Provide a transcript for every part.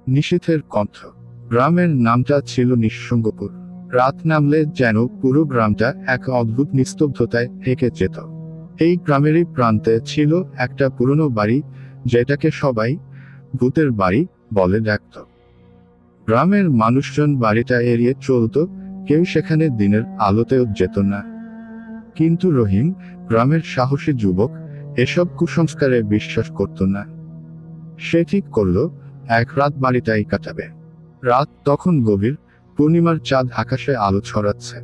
নিশীথের কণ্ঠ। গ্রামের নামটা ছিল নিঃসঙ্গপুর। রাত নামলে যেন পুরো গ্রামটা এক অদ্ভুত নিস্তব্ধতায় ঢেকে যেত। এই গ্রামেরই প্রান্তে ছিল একটা পুরনো বাড়ি, যেটাকে সবাই ভূতের বাড়ি বলে ডাকত। গ্রামের মানুষজন বাড়িটা এড়িয়ে চলত, কেউ সেখানে দিনের আলোতেও যেত না। কিন্তু রহিম, গ্রামের সাহসী যুবক, এসব কুসংস্কারে বিশ্বাস করত না। সে ঠিক করল এক রাত বাড়িটাই কাটাবে। রাত তখন গভীর, পূর্ণিমার চাঁদ আকাশে আলো ছড়াচ্ছে।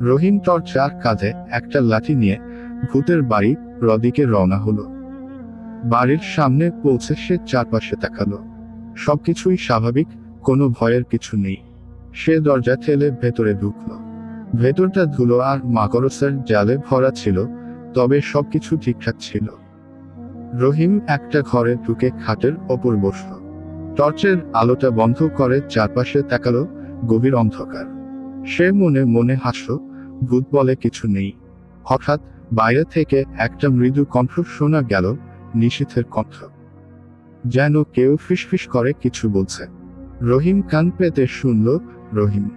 রহিম টর্চ আর কাঁধে একটা লাঠি নিয়ে ভূতের বাড়ি রদিকে রওনা হলো। বাড়ির সামনে পৌঁছে সে চারপাশে তাকালো। সবকিছুই স্বাভাবিক, কোনো ভয়ের কিছু নেই। সে দরজা ঠেলে ভেতরে ঢুকলো। ভেতরটা ধুলো আর মাকড়সার জালে ভরা ছিল, তবে সবকিছু ঠিকঠাক ছিল। রহিম একটা ঘরে ঢুকে খাটের ওপর বসল। টর্চের আলোটা বন্ধ করে চারপাশে তাকালো। গভীর অন্ধকার। সে মনে মনে হাসল, ভূত বলে কিছু নেই। হঠাৎ বাইরে থেকে একটা মৃদু কণ্ঠ শোনা গেল, নিশীথের কণ্ঠ। যেন কেউ ফিসফিস করে কিছু বলছে। রহিম কান পেতে শুনল, রহিম,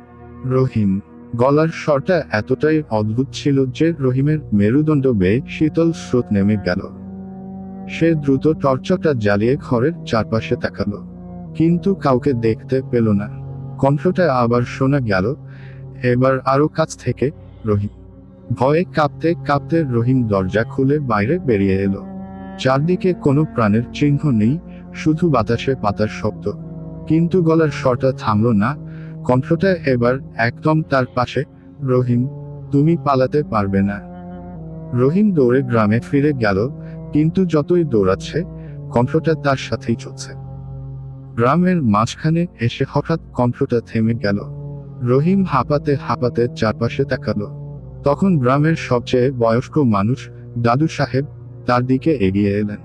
রহিম। গলার স্বরটা এতটাই অদ্ভুত ছিল যে রহিমের মেরুদণ্ড বেয়ে শীতল স্রোত নেমে গেল। সে দ্রুত টর্চটা জ্বালিয়ে ঘরের চারপাশে তাকালো, কিন্তু কাউকে দেখতে পেল না। কণ্ঠটা আবার শোনা গেল, এবার আরো কাছ থেকে, রহিম। ভয়ে কাঁপতে কাঁপতে রহিম দরজা খুলে বাইরে বেরিয়ে এলো। চারদিকে কোনো প্রাণের চিহ্ন নেই, শুধু বাতাসে পাতার শব্দ। কিন্তু গলার স্বরটা থামল না। কণ্ঠটা এবার একদম তার পাশে, রহিম, তুমি পালাতে পারবে না। রহিম দৌড়ে গ্রামে ফিরে গেল, কিন্তু যতই দৌড়াচ্ছে, কণ্ঠটা তার সাথেই চলছে। গ্রামের মাঝখানে এসে হঠাৎ কণ্ঠটা থেমে গেল। রহিম হাঁপাতে হাঁপাতে চারপাশে তাকালো। তখন গ্রামের সবচেয়ে বয়স্ক মানুষ, দাদু সাহেব, তার দিকে এগিয়ে এলেন।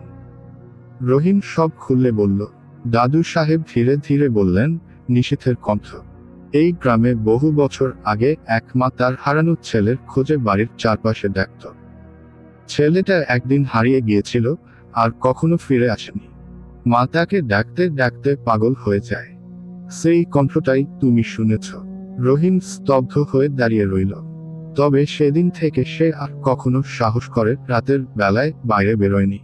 রহিম সব খুলে বলল। দাদু সাহেব ধীরে ধীরে বললেন, নিশীথের কণ্ঠ। এই গ্রামে বহু বছর আগে এক মা তার হারানো ছেলের খোঁজে বাড়ির চারপাশে ডাকত। ছেলেটা একদিন হারিয়ে গিয়েছিল, আর কখনো ফিরে আসেনি। মা তাকে ডাকতে ডাকতে পাগল হয়ে যায়। সেই কণ্ঠটাই তুমি শুনেছ। রহিম স্তব্ধ হয়ে দাঁড়িয়ে রইল। তবে সেদিন থেকে সে আর কখনো সাহস করে রাতের বেলায় বাইরে বেরোয়নি।